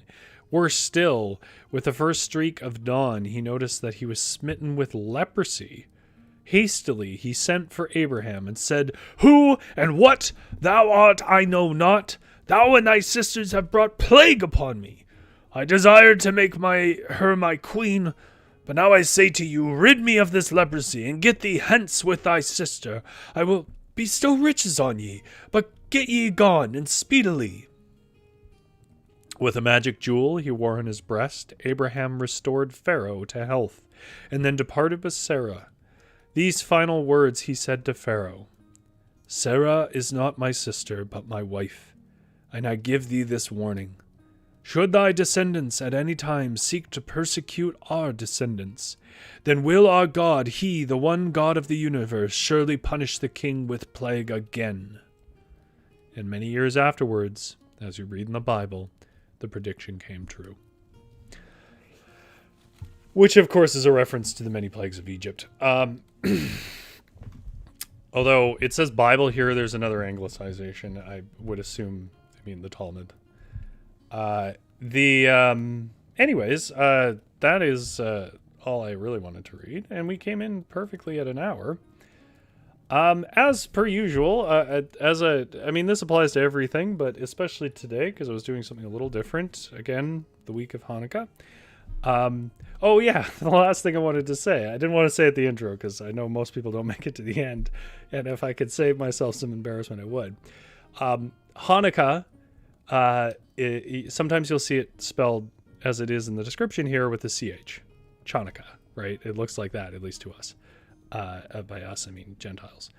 Worse still, with the first streak of dawn, he noticed that he was smitten with leprosy. Hastily he sent for Abraham and said, Who and what thou art I know not. Thou and thy sisters have brought plague upon me. I desired to make her my queen, but now I say to you, rid me of this leprosy, and get thee hence with thy sister. I will bestow riches on ye, but get ye gone, and speedily. With a magic jewel he wore on his breast, Abraham restored Pharaoh to health, and then departed with Sarah. These final words he said to Pharaoh, Sarah is not my sister, but my wife. And I give thee this warning. Should thy descendants at any time seek to persecute our descendants, then will our God, he, the one God of the universe, surely punish the king with plague again. And many years afterwards, as you read in the Bible, the prediction came true. Which, of course, is a reference to the many plagues of Egypt. Although it says Bible here, there's another anglicization. I would assume, the Talmud. Anyways, that is all I really wanted to read, and we came in perfectly at an hour. As per usual, this applies to everything, but especially today, because I was doing something a little different. Again, the week of Hanukkah. Oh yeah, the last thing I wanted to say. I didn't want to say at the intro, because I know most people don't make it to the end, and if I could save myself some embarrassment, I would. Hanukkah, sometimes you'll see it spelled as it is in the description here with the CH. Chanukah, right? It looks like that, at least to us. By us, I mean Gentiles.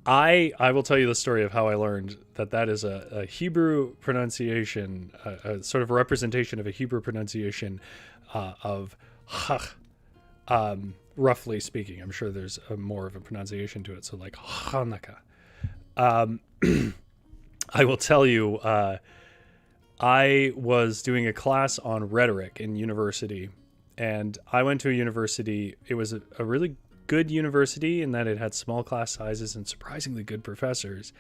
I will tell you the story of how I learned that is a Hebrew pronunciation, a sort of a representation of a Hebrew pronunciation of Chach, roughly speaking. I'm sure there's more of a pronunciation to it, so like Hanukkah. I will tell you, I was doing a class on rhetoric in university, and I went to a university. It was a really good university in that it had small class sizes and surprisingly good professors,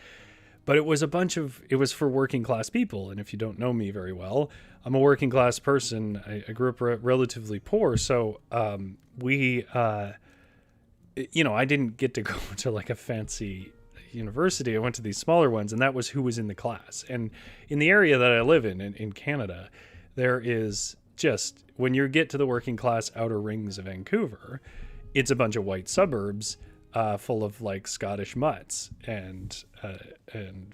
but it was for working class people. And if you don't know me very well, I'm a working class person. I grew up relatively poor, so I didn't get to go to like a fancy university. I went to these smaller ones, and that was who was in the class. And in the area that I live in Canada, there is just, when you get to the working class outer rings of Vancouver, it's a bunch of white suburbs full of like Scottish mutts and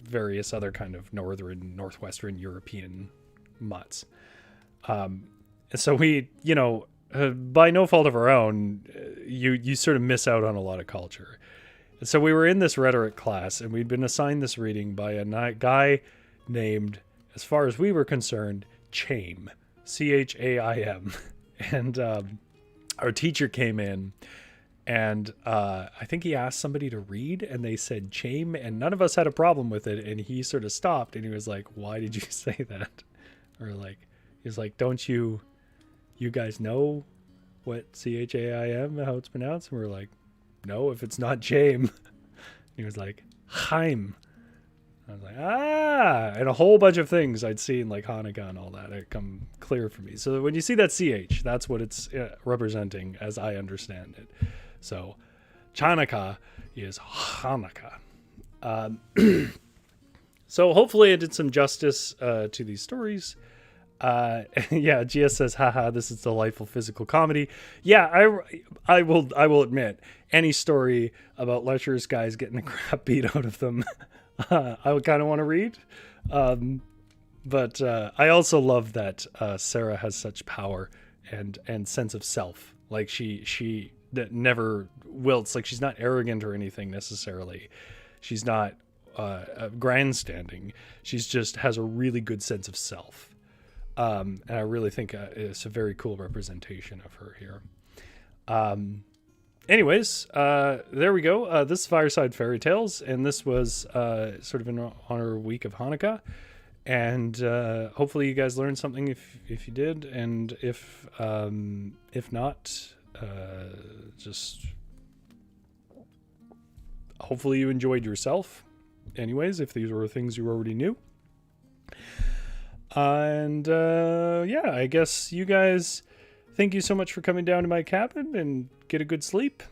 various other kind of northwestern European mutts. And so we, by no fault of our own, you sort of miss out on a lot of culture. And so we were in this rhetoric class, and we'd been assigned this reading by a guy named, as far as we were concerned, Chaim, Chaim. And our teacher came in, And I think he asked somebody to read, and they said chame, and none of us had a problem with it. And he sort of stopped, and he was like, "Why did you say that?" Or like, he was like, "Don't you guys know what CHAIM, how it's pronounced?" And we're like, "No, if it's not chame." He was like, "Chaim." I was like, and a whole bunch of things I'd seen, like Hanukkah and all that, it come clear for me. So when you see that CH, that's what it's representing, as I understand it. So Chanukah is Hanukkah. So hopefully I did some justice to these stories. Yeah, GS says, haha, this is delightful physical comedy. Yeah, I will admit, any story about lecherous guys getting the crap beat out of them, I would kind of want to read. But I also love that Sarah has such power and sense of self. Like she that never wilts. Like she's not arrogant or anything necessarily. She's not grandstanding. She's just has a really good sense of self. And I really think it's a very cool representation of her here. Anyways, there we go. This is Fireside Fairytales, and this was sort of in honor week of Hanukkah. And hopefully you guys learned something if you did, and if not, just hopefully you enjoyed yourself. Anyways, if these were things you already knew. And yeah, I guess you guys, thank you so much for coming down to my cabin, and get a good sleep.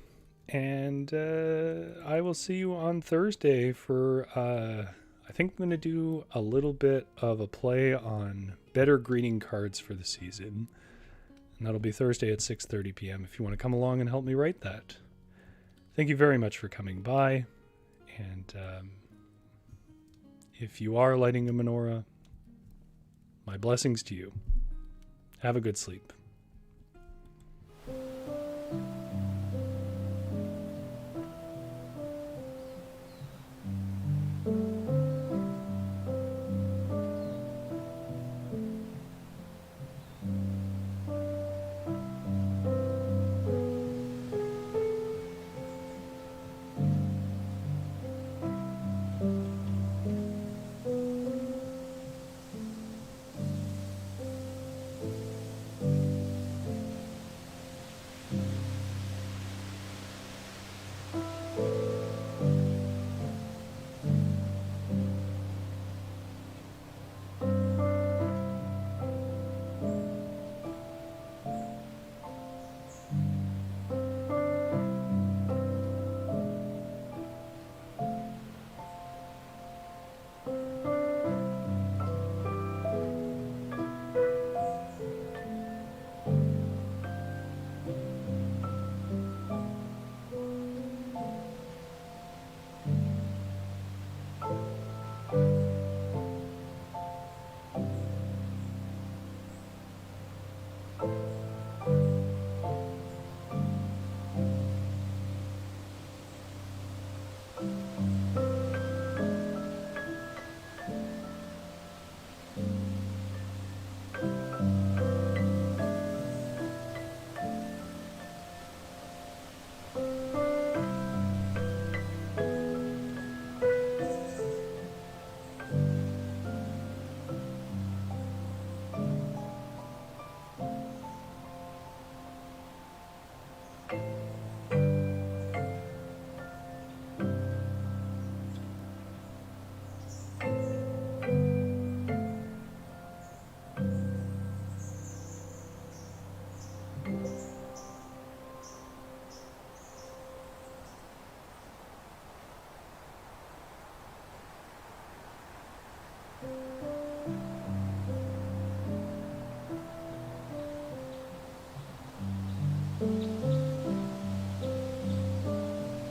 And I will see you on Thursday for, I think I'm going to do a little bit of a play on better greeting cards for the season. And that'll be Thursday at 6:30 p.m. if you want to come along and help me write that. Thank you very much for coming by. And if you are lighting a menorah, my blessings to you. Have a good sleep.